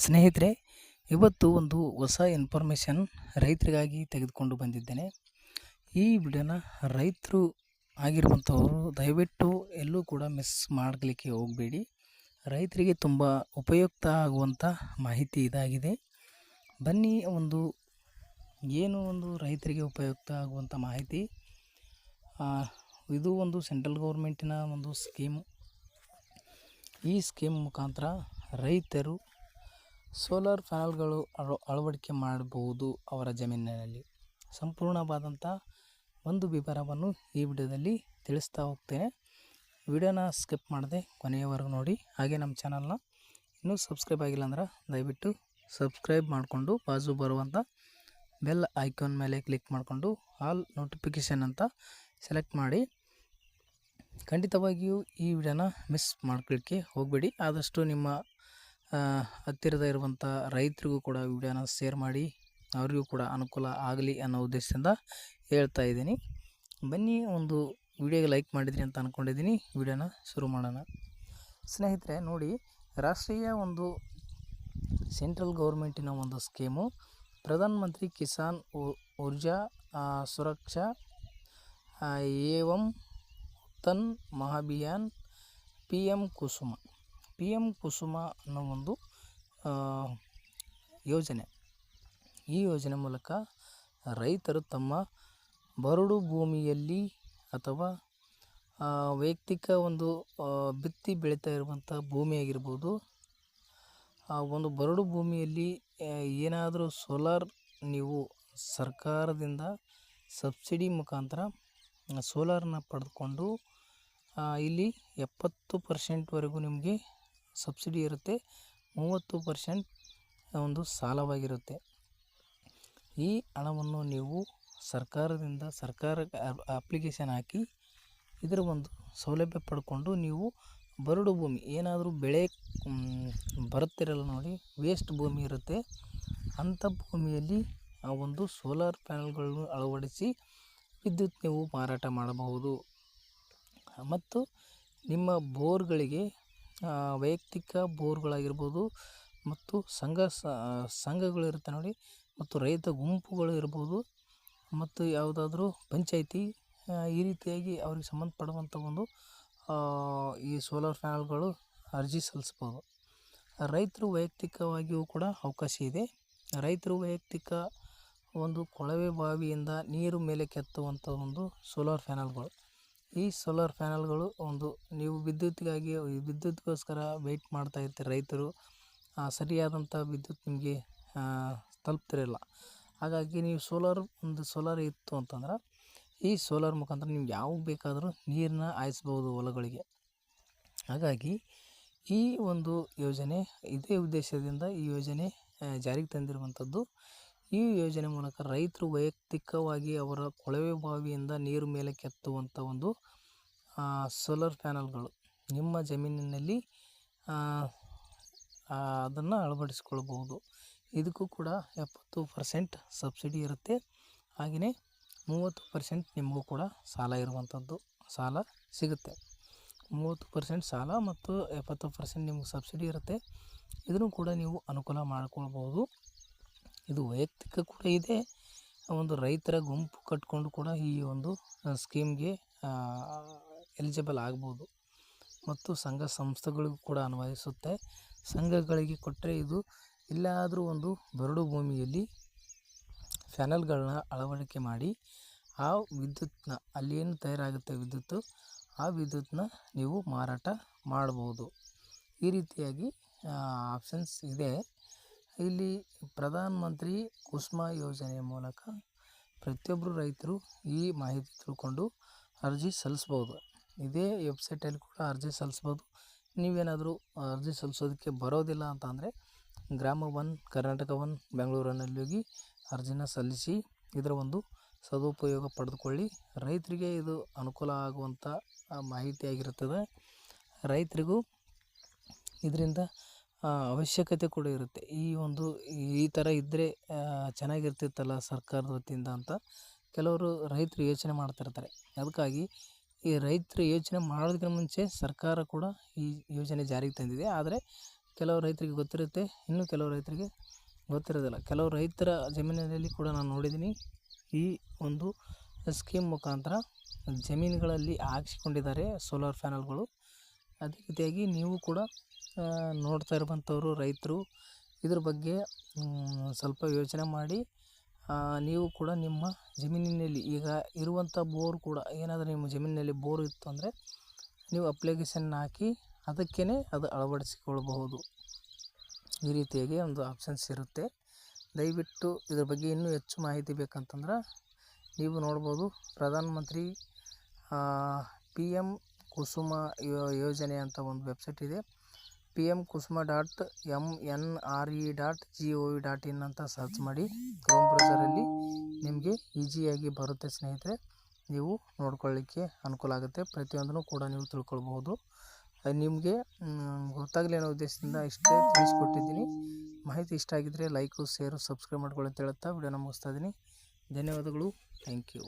ಸ್ನೇಹಿತರೆ, ಇವತ್ತು ಒಂದು ಹೊಸ ಇನ್ಫಾರ್ಮೇಷನ್ ರೈತರಿಗಾಗಿ ತೆಗೆದುಕೊಂಡು ಬಂದಿದ್ದೇನೆ. ಈ ವಿಡಿಯೋನ ರೈತರು ಆಗಿರುವಂಥವರು ದಯವಿಟ್ಟು ಎಲ್ಲೂ ಕೂಡ ಮಿಸ್ ಮಾಡಲಿಕ್ಕೆ ಹೋಗಬೇಡಿ. ರೈತರಿಗೆ ತುಂಬ ಉಪಯುಕ್ತ ಆಗುವಂಥ ಮಾಹಿತಿ ಇದಾಗಿದೆ. ಬನ್ನಿ, ಒಂದು ರೈತರಿಗೆ ಉಪಯುಕ್ತ ಆಗುವಂಥ ಮಾಹಿತಿ. ಇದು ಒಂದು ಸೆಂಟ್ರಲ್ ಗೌರ್ಮೆಂಟಿನ ಒಂದು ಸ್ಕೀಮ್. ಈ ಸ್ಕೀಮ್ ಮುಖಾಂತರ ರೈತರು ಸೋಲಾರ್ ಪ್ಯಾನಲ್ಗಳು ಅಳವಡಿಕೆ ಮಾಡಬಹುದು ಅವರ ಜಮೀನಿನಲ್ಲಿ. ಸಂಪೂರ್ಣವಾದಂಥ ಒಂದು ವಿವರವನ್ನು ಈ ವಿಡಿಯೋದಲ್ಲಿ ತಿಳಿಸ್ತಾ ಹೋಗ್ತೇನೆ. ವಿಡಿಯೋನ ಸ್ಕಿಪ್ ಮಾಡದೆ ಕೊನೆಯವರೆಗೂ ನೋಡಿ. ಹಾಗೆ ನಮ್ಮ ಚಾನಲ್ನ ಇನ್ನೂ ಸಬ್ಸ್ಕ್ರೈಬ್ ಆಗಿಲ್ಲ ಅಂದ್ರೆ ದಯವಿಟ್ಟು ಸಬ್ಸ್ಕ್ರೈಬ್ ಮಾಡಿಕೊಂಡು ಬಾಜು ಬರುವಂಥ ಬೆಲ್ ಐಕಾನ್ ಮೇಲೆ ಕ್ಲಿಕ್ ಮಾಡಿಕೊಂಡು ಆಲ್ ನೋಟಿಫಿಕೇಷನ್ ಅಂತ ಸೆಲೆಕ್ಟ್ ಮಾಡಿ. ಖಂಡಿತವಾಗಿಯೂ ಈ ವಿಡಿಯೋನ ಮಿಸ್ ಮಾಡ್ಕೊಳ್ಳಿಕ್ಕೆ ಹೋಗಬೇಡಿ. ಆದಷ್ಟು ನಿಮ್ಮ ಹತ್ತಿರದ ಇರುವಂಥ ರೈತರಿಗೂ ಕೂಡ ವಿಡಿಯೋನ ಶೇರ್ ಮಾಡಿ, ಅವರಿಗೂ ಕೂಡ ಅನುಕೂಲ ಆಗಲಿ ಅನ್ನೋ ಉದ್ದೇಶದಿಂದ ಹೇಳ್ತಾ ಇದ್ದೀನಿ. ಬನ್ನಿ, ಒಂದು ವಿಡಿಯೋಗೆ ಲೈಕ್ ಮಾಡಿದ್ರಿ ಅಂತ ಅಂದ್ಕೊಂಡಿದ್ದೀನಿ. ವಿಡಿಯೋನ ಶುರು ಮಾಡೋಣ. ಸ್ನೇಹಿತರೆ ನೋಡಿ, ರಾಷ್ಟ್ರೀಯ ಒಂದು ಸೆಂಟ್ರಲ್ ಗೌರ್ಮೆಂಟಿನ ಒಂದು ಸ್ಕೀಮು ಪ್ರಧಾನ ಮಂತ್ರಿ ಕಿಸಾನ್ ಊರ್ಜಾ ಸುರಕ್ಷಾ ಏವಂ ಉತ್ತನ್ ಮಹಾಭಿಯಾನ್ PM ಕುಸುಮ ಅನ್ನೋ ಒಂದು ಯೋಜನೆ. ಈ ಯೋಜನೆ ಮೂಲಕ ರೈತರು ತಮ್ಮ ಬರಡು ಭೂಮಿಯಲ್ಲಿ ಅಥವಾ ವೈಯಕ್ತಿಕ ಒಂದು ಬಿತ್ತಿ ಬೆಳೀತಾ ಇರುವಂಥ ಭೂಮಿಯಾಗಿರ್ಬೋದು, ಒಂದು ಬರಡು ಭೂಮಿಯಲ್ಲಿ ಏನಾದರೂ ಸೋಲಾರ್ ನೀವು ಸರ್ಕಾರದಿಂದ ಸಬ್ಸಿಡಿ ಮುಖಾಂತರ ಸೋಲಾರನ್ನ ಪಡೆದುಕೊಂಡು ಇಲ್ಲಿ 70% ನಿಮಗೆ ಸಬ್ಸಿಡಿ ಇರುತ್ತೆ, 30% ಒಂದು ಸಾಲವಾಗಿರುತ್ತೆ. ಈ ಹಣವನ್ನು ನೀವು ಸರ್ಕಾರಕ್ಕೆ ಅಪ್ಲಿಕೇಶನ್ ಹಾಕಿ ಇದರ ಒಂದು ಸೌಲಭ್ಯ ಪಡ್ಕೊಂಡು ನೀವು ಬರಡು ಭೂಮಿ ಏನಾದರೂ ಬೆಳೆ ಬರುತ್ತಿರಲ್ಲ ನೋಡಿ, ವೇಸ್ಟ್ ಭೂಮಿ ಇರುತ್ತೆ, ಅಂಥ ಭೂಮಿಯಲ್ಲಿ ಆ ಒಂದು ಸೋಲಾರ್ ಪ್ಯಾನಲ್ಗಳನ್ನು ಅಳವಡಿಸಿ ವಿದ್ಯುತ್ ನೀವು ಮಾರಾಟ ಮಾಡಬಹುದು. ಮತ್ತು ನಿಮ್ಮ ಬೋರ್ಗಳಿಗೆ ವೈಯಕ್ತಿಕ ಬೋರ್ಗಳಾಗಿರ್ಬೋದು ಮತ್ತು ಸಂಘಗಳು ಇರುತ್ತೆ ನೋಡಿ, ಮತ್ತು ರೈತ ಗುಂಪುಗಳು ಇರ್ಬೋದು, ಮತ್ತು ಯಾವುದಾದ್ರೂ ಪಂಚಾಯಿತಿ, ಈ ರೀತಿಯಾಗಿ ಅವ್ರಿಗೆ ಸಂಬಂಧಪಡುವಂಥ ಒಂದು ಈ ಸೋಲಾರ್ ಪ್ಯಾನಲ್ಗಳು ಅರ್ಜಿ ಸಲ್ಲಿಸ್ಬೋದು. ರೈತರು ವೈಯಕ್ತಿಕವಾಗಿಯೂ ಕೂಡ ಅವಕಾಶ ಇದೆ. ರೈತರು ವೈಯಕ್ತಿಕ ಒಂದು ಕೊಳವೆ ಬಾವಿಯಿಂದ ನೀರು ಮೇಲೆ ಕೆತ್ತುವಂಥ ಒಂದು ಸೋಲಾರ್ ಪ್ಯಾನಲ್ಗಳು. ಈ ಸೋಲಾರ್ ಪ್ಯಾನಲ್ಗಳು ನೀವು ವಿದ್ಯುತ್ಗೋಸ್ಕರ ವೆಯ್ಟ್ ಮಾಡ್ತಾ ಇರ್ತೀರಿ. ರೈತರು ಸರಿಯಾದಂಥ ವಿದ್ಯುತ್ ನಿಮಗೆ ತಲುಪ್ತಿರಲ್ಲ. ಹಾಗಾಗಿ ನೀವು ಸೋಲಾರ್ ಇತ್ತು ಅಂತಂದ್ರೆ ಈ ಸೋಲಾರ್ ಮುಖಾಂತರ ನೀವು ಯಾವ ಬೇಕಾದರೂ ನೀರನ್ನ ಹಾಯಿಸ್ಬೋದು ಹೊಲಗಳಿಗೆ. ಹಾಗಾಗಿ ಈ ಒಂದು ಯೋಜನೆ, ಇದೇ ಉದ್ದೇಶದಿಂದ ಈ ಯೋಜನೆ ಜಾರಿಗೆ ತಂದಿರುವಂಥದ್ದು. ಈ ಯೋಜನೆ ಮೂಲಕ ರೈತರು ವೈಯಕ್ತಿಕವಾಗಿ ಅವರ ಕೊಳವೆ ಬಾವಿಯಿಂದ ನೀರು ಮೇಲೆ ಕೆತ್ತುವಂಥ ಒಂದು ಸೋಲಾರ್ ಪ್ಯಾನಲ್ಗಳು ನಿಮ್ಮ ಜಮೀನಿನಲ್ಲಿ ಅದನ್ನು ಅಳವಡಿಸಿಕೊಳ್ಬಹುದು. ಇದಕ್ಕೂ ಕೂಡ 70% ಸಬ್ಸಿಡಿ ಇರುತ್ತೆ. ಹಾಗೆಯೇ 30% ನಿಮಗೂ ಕೂಡ ಸಾಲ ಸಿಗುತ್ತೆ. 30% ಸಾಲ ಮತ್ತು 70% ನಿಮಗೆ ಸಬ್ಸಿಡಿ ಇರುತ್ತೆ. ಇದನ್ನು ಕೂಡ ನೀವು ಅನುಕೂಲ ಮಾಡಿಕೊಳ್ಬೋದು. ಇದು ವೈಯಕ್ತಿಕ ಕೂಡ ಇದೆ, ಒಂದು ರೈತರ ಗುಂಪು ಕಟ್ಕೊಂಡು ಕೂಡ ಈ ಒಂದು ಸ್ಕೀಮ್ಗೆ ಎಲಿಜಿಬಲ್ ಆಗ್ಬೋದು. ಮತ್ತು ಸಂಘ ಸಂಸ್ಥೆಗಳಿಗೂ ಕೂಡ ಅನ್ವಯಿಸುತ್ತೆ. ಸಂಘಗಳಿಗೆ ಕೊಟ್ಟರೆ ಇದು ಎಲ್ಲಾದರೂ ಒಂದು ಬರಡು ಭೂಮಿಯಲ್ಲಿ ಪ್ಯಾನಲ್ಗಳನ್ನ ಅಳವಡಿಕೆ ಮಾಡಿ ಆ ವಿದ್ಯುತ್ನ, ಅಲ್ಲಿ ಏನು ತಯಾರಾಗುತ್ತೆ ವಿದ್ಯುತ್ತು, ಆ ವಿದ್ಯುತ್ನ ನೀವು ಮಾರಾಟ ಮಾಡ್ಬೋದು. ಈ ರೀತಿಯಾಗಿ ಆಪ್ಷನ್ಸ್ ಇದೆ. ಇಲ್ಲಿ ಪ್ರಧಾನ ಮಂತ್ರಿ ಕುಸುಮ ಯೋಜನೆಯ ಮೂಲಕ ಪ್ರತಿಯೊಬ್ಬರು ರೈತರು ಈ ಮಾಹಿತಿ ತಿಳ್ಕೊಂಡು ಅರ್ಜಿ ಸಲ್ಲಿಸ್ಬೋದು. ಇದೇ ವೆಬ್ಸೈಟಲ್ಲಿ ಕೂಡ ಅರ್ಜಿ ಸಲ್ಲಿಸ್ಬೋದು. ನೀವೇನಾದರೂ ಅರ್ಜಿ ಸಲ್ಲಿಸೋದಕ್ಕೆ ಬರೋದಿಲ್ಲ ಅಂತ ಅಂದರೆ ಗ್ರಾಮ 1 ಕರ್ನಾಟಕ 1 ಬೆಂಗಳೂರಿನಲ್ಲಿ ಹೋಗಿ ಅರ್ಜಿನ ಸಲ್ಲಿಸಿ ಇದರ ಒಂದು ಸದುಪಯೋಗ ಪಡೆದುಕೊಳ್ಳಿ. ರೈತರಿಗೆ ಇದು ಅನುಕೂಲ ಆಗುವಂಥ ಮಾಹಿತಿಯಾಗಿರುತ್ತದೆ. ರೈತರಿಗೂ ಇದರಿಂದ ಅವಶ್ಯಕತೆ ಕೂಡ ಇರುತ್ತೆ. ಈ ಥರ ಇದ್ದರೆ ಚೆನ್ನಾಗಿರ್ತಿತ್ತಲ್ಲ ಸರ್ಕಾರದ ವತಿಯಿಂದ ಅಂತ ಕೆಲವರು ರೈತರು ಯೋಚನೆ ಮಾಡ್ತಿರ್ತಾರೆ. ಅದಕ್ಕಾಗಿ ಈ ರೈತರು ಯೋಚನೆ ಮಾಡೋದಕ್ಕಿಂತ ಮುಂಚೆ ಸರ್ಕಾರ ಕೂಡ ಈ ಯೋಜನೆ ಜಾರಿಗೆ ತಂದಿದೆ. ಆದರೆ ಕೆಲವು ರೈತರಿಗೆ ಗೊತ್ತಿರುತ್ತೆ, ಇನ್ನು ಕೆಲವು ರೈತರಿಗೆ ಗೊತ್ತಿರೋದಿಲ್ಲ. ಕೆಲವು ರೈತರ ಜಮೀನಿನಲ್ಲಿ ಕೂಡ ನಾನು ನೋಡಿದ್ದೀನಿ, ಈ ಒಂದು ಸ್ಕೀಮ್ ಮುಖಾಂತರ ಜಮೀನುಗಳಲ್ಲಿ ಹಾಕಿಸಿಕೊಂಡಿದ್ದಾರೆ ಸೋಲಾರ್ ಪ್ಯಾನಲ್ಗಳು. ಅದೇ ರೀತಿಯಾಗಿ ನೀವು ಕೂಡ ನೋಡ್ತಾ ಇರುವಂಥವರು ರೈತರು ಇದ್ರ ಬಗ್ಗೆ ಸ್ವಲ್ಪ ಯೋಚನೆ ಮಾಡಿ ನೀವು ಕೂಡ ನಿಮ್ಮ ಜಮೀನಿನಲ್ಲಿ ಈಗ ಇರುವಂಥ ಬೋರ್ ಕೂಡ ಏನಾದರೂ ನಿಮ್ಮ ಜಮೀನಿನಲ್ಲಿ ಬೋರ್ ಇತ್ತು ಅಂದರೆ ನೀವು ಅಪ್ಲಿಕೇಶನ್ ಹಾಕಿ ಅದಕ್ಕೇ ಅದು ಅಳವಡಿಸಿಕೊಳ್ಳಬಹುದು. ಈ ರೀತಿಯಾಗಿ ಒಂದು ಆಪ್ಷನ್ಸ್ ಇರುತ್ತೆ. ದಯವಿಟ್ಟು ಇದ್ರ ಬಗ್ಗೆ ಇನ್ನೂ ಹೆಚ್ಚು ಮಾಹಿತಿ ಬೇಕಂತಂದ್ರೆ ನೀವು ನೋಡ್ಬೋದು, ಪ್ರಧಾನ ಮಂತ್ರಿ PM ಕುಸುಮ ಯೋಜನೆ ಅಂತ ಒಂದು ವೆಬ್ಸೈಟ್ ಇದೆ. pmkusuma.mnre.gov.in ಅಂತ ಸರ್ಚ್ ಮಾಡಿ ಕ್ರೋಮ್ ಬ್ರೌಸರಲ್ಲಿ ನಿಮಗೆ ಈಸಿಯಾಗಿ ಬರುತ್ತೆ ಸ್ನೇಹಿತರೆ. ನೀವು ನೋಡ್ಕೊಳ್ಳಿಕ್ಕೆ ಅನುಕೂಲ ಆಗುತ್ತೆ. ಪ್ರತಿಯೊಂದನ್ನು ಕೂಡ ನೀವು ತಿಳ್ಕೊಳ್ಬಹುದು. ನಿಮಗೆ ಗೊತ್ತಾಗಲಿ ಅನ್ನೋ ಉದ್ದೇಶದಿಂದ ಇಷ್ಟೇ ತಿಳಿಸ್ಕೊಟ್ಟಿದ್ದೀನಿ. ಮಾಹಿತಿ ಇಷ್ಟ ಆಗಿದ್ದರೆ ಲೈಕು, ಶೇರು, ಸಬ್ಸ್ಕ್ರೈಬ್ ಮಾಡ್ಕೊಳ್ಳಿ ಅಂತ ಹೇಳುತ್ತಾ ವಿಡಿಯೋನ ಮುಗಿಸ್ತಾ ಇದ್ದೀನಿ. ಧನ್ಯವಾದಗಳು. Thank you.